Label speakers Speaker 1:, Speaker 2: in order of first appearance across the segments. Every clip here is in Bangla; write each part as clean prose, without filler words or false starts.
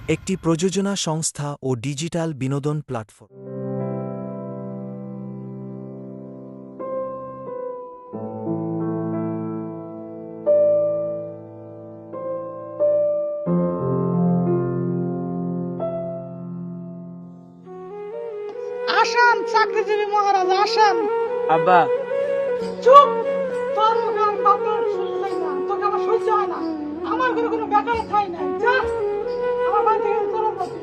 Speaker 1: একটি প্রযোজনা সংস্থা ও ডিজিটাল বিনোদন প্ল্যাটফর্ম।
Speaker 2: আসেন চাকরিজীবী মহারাজ আসেন।
Speaker 3: আব্বা,
Speaker 2: চুপ, তোর মুখে আমি বাপের শুনলাই না, তোকে আমার সহ্য হয় না। আমার ঘরে কোনো বেকার ঠাই নাই, যা আমার বাড়ি থেকে চলে যাবি।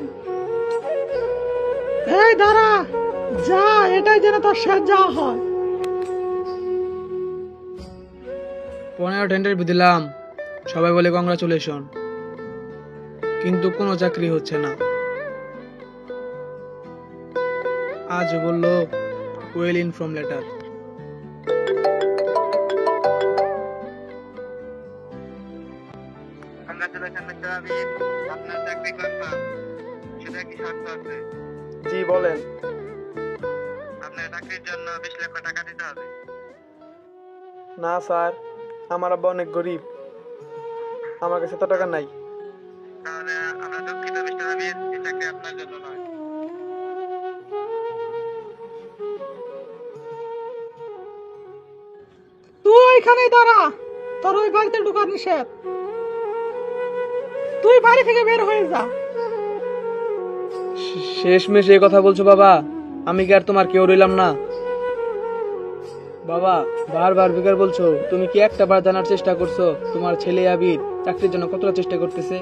Speaker 2: এই দাঁড়া, যা, এটাই যেন তোর শেষ যা হয়।
Speaker 3: 15টা ইন্টারভিউ দিলাম, সবাই বলে কংগ্রাচুলেশন, কিন্তু কোনো চাকরি হচ্ছে না। আজ বললো ওয়েল ইনফর্ম লেটার। জি বলেন।
Speaker 4: আপনার চাকরির জন্য 20 লক্ষ টাকা দিতে হবে।
Speaker 3: না স্যার, আমার আব্বা অনেক গরিব, আমার কাছে তো টাকা নাই।
Speaker 4: তাহলে আমরা দুঃখিত মিস্টার আবির, এই চাকরি আপনার জন্য নয়।
Speaker 2: তুই এখানেই দাঁড়া, তোর ওই বাড়িতে ঢোকা নিষেধ। তুই বাড়ি থেকে বের হয়ে যা।
Speaker 3: শেষমেশ এই কথা বলছো বাবা? আমি কি আর তোমার কেউ রইলাম না? বাবা, বারবার বেকার বলছো, তুমি কি একটা বার জানার চেষ্টা করছো তোমার ছেলে আবির চাকরির জন্য কতটা চেষ্টা করতেছে?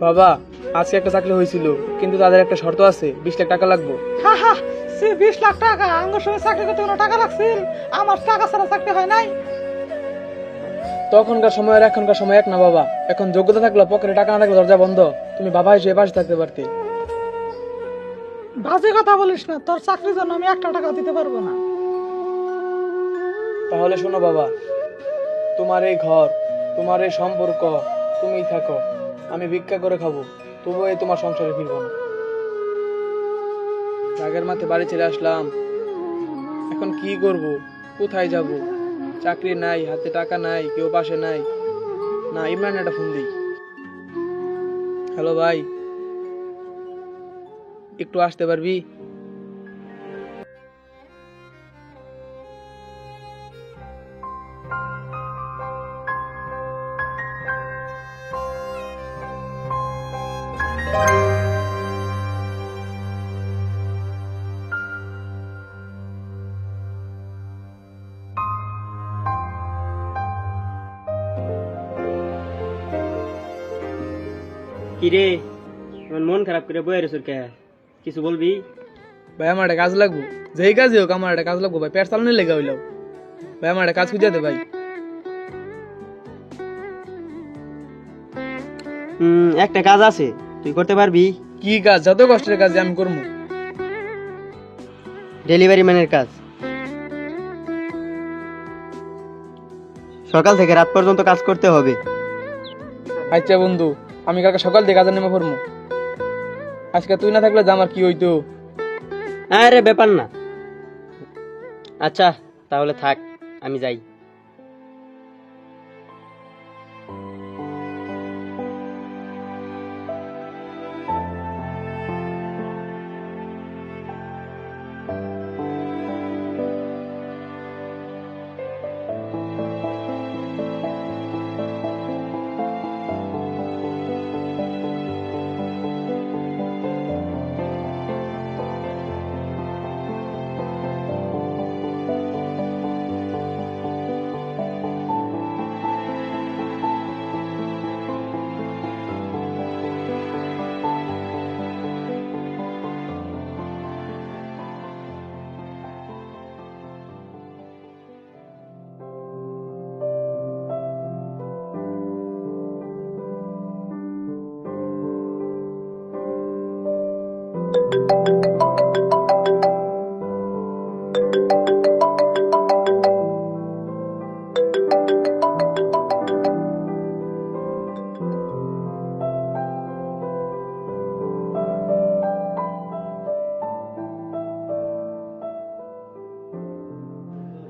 Speaker 3: বাবা, আজকে একটা চাকরি হয়েছিল, কিন্তু তাদের একটা শর্ত আছে, 20 লাখ টাকা লাগবে।
Speaker 2: হা হা, সে 20 লাখ টাকা আমার সঙ্গে চাকরি করতে কোনো টাকা লাগছিল? আমার টাকা ছাড়া চাকরি হয় নাই।
Speaker 3: তখনকার সময় আর এখনকার সময় এক না বাবা। এখন যোগ্যতা থাকলে পকেটে টাকা না থাকলে দরজা বন্ধ। তুমি বাবা হিসেবে পাশে থাকতে পারতে।
Speaker 2: বাজে কথা বলিস না, তোর চাকরির জন্য আমি একটা টাকা দিতে পারবো না।
Speaker 3: তাহলে শোনো বাবা, তোমার এই ঘর, তোমার এই সম্পর্ক, তুমিই থাকো, আমি ভিক্ষা করে খাবো, তবুও এই তোমার সংসারে ফিরবো না। রাগের মাথায় বাড়ি ছেড়ে আসলাম, এখন কি করব, কোথায় যাব? চাকরি নাই, হাতে টাকা নাই, কেউ পাশে নাই। না, ইমরান একটা ফোন দিই। হ্যালো ভাই, একটু আসতে পারবি?
Speaker 5: কিরে, এমন মন খারাপ করে বয়ে রেছুর কে? কিছু বলবি?
Speaker 3: ভাই আমার একটা কাজ লাগবো, যেই কাজই হোক আমার একটা কাজ লাগবো ভাই, পেট চালানোর লেগে হইলাম। ভাই আমার একটা কাজ খুঁজে দে ভাই।
Speaker 5: একটা কাজ আছে, তুই করতে পারবি?
Speaker 3: কি কাজ? যত কষ্টের কাজ আমি করবো।
Speaker 5: ডেলিভারি ম্যানের কাজ। সকাল থেকে রাত পর্যন্ত কাজ করতে হবে।
Speaker 3: আচ্ছা বন্ধু, আমি কালকে সকাল থেকে কাজে নেমে পড়বো। আজকে তুই না থাকলে যে আমার কি হইতো।
Speaker 5: আরে ব্যাপার না। আচ্ছা তাহলে থাক, আমি যাই।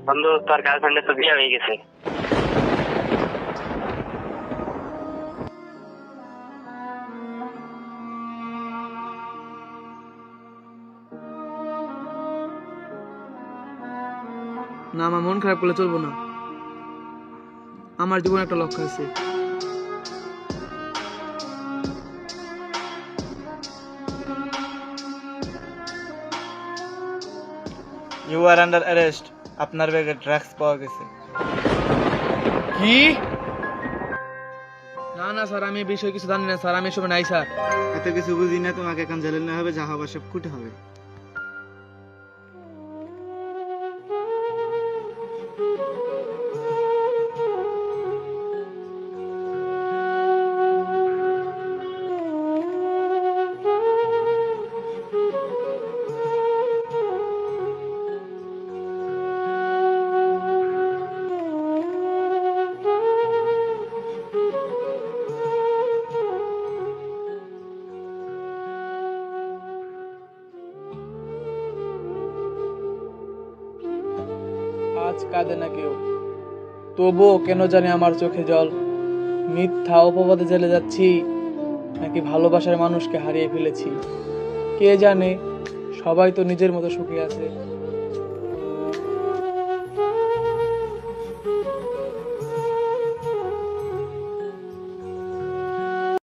Speaker 4: বন্ধু, তোর গার্লফ্রেন্ডের তো বিয়ে হয়ে গেছে।
Speaker 3: না, আমার মন খারাপ করলে চলবো না। আমার জীবনে একটা লক্ষ্য আছে।
Speaker 6: You are under arrest. আপনার ব্যাগে ড্রাগস পাওয়া গেছে।
Speaker 3: কি? না না স্যার, আমি এই বিষয়ে কিছু জানি না স্যার, আমি এসব নাই স্যার।
Speaker 6: এত কিছু বুঝি না, তোমাকে এখন জেলে নেওয়া হবে, যা হবার সব কুটে হবে।
Speaker 3: আজ কাঁদে না কেউ, তবুও কেন জানি আমার চোখে জল। মিথ্যা অপবাদে জেলে যাচ্ছি, নাকি ভালোবাসার মানুষকে হারিয়ে ফেলেছি কে জানে। সবাই তো নিজের মতো সুখী আছে,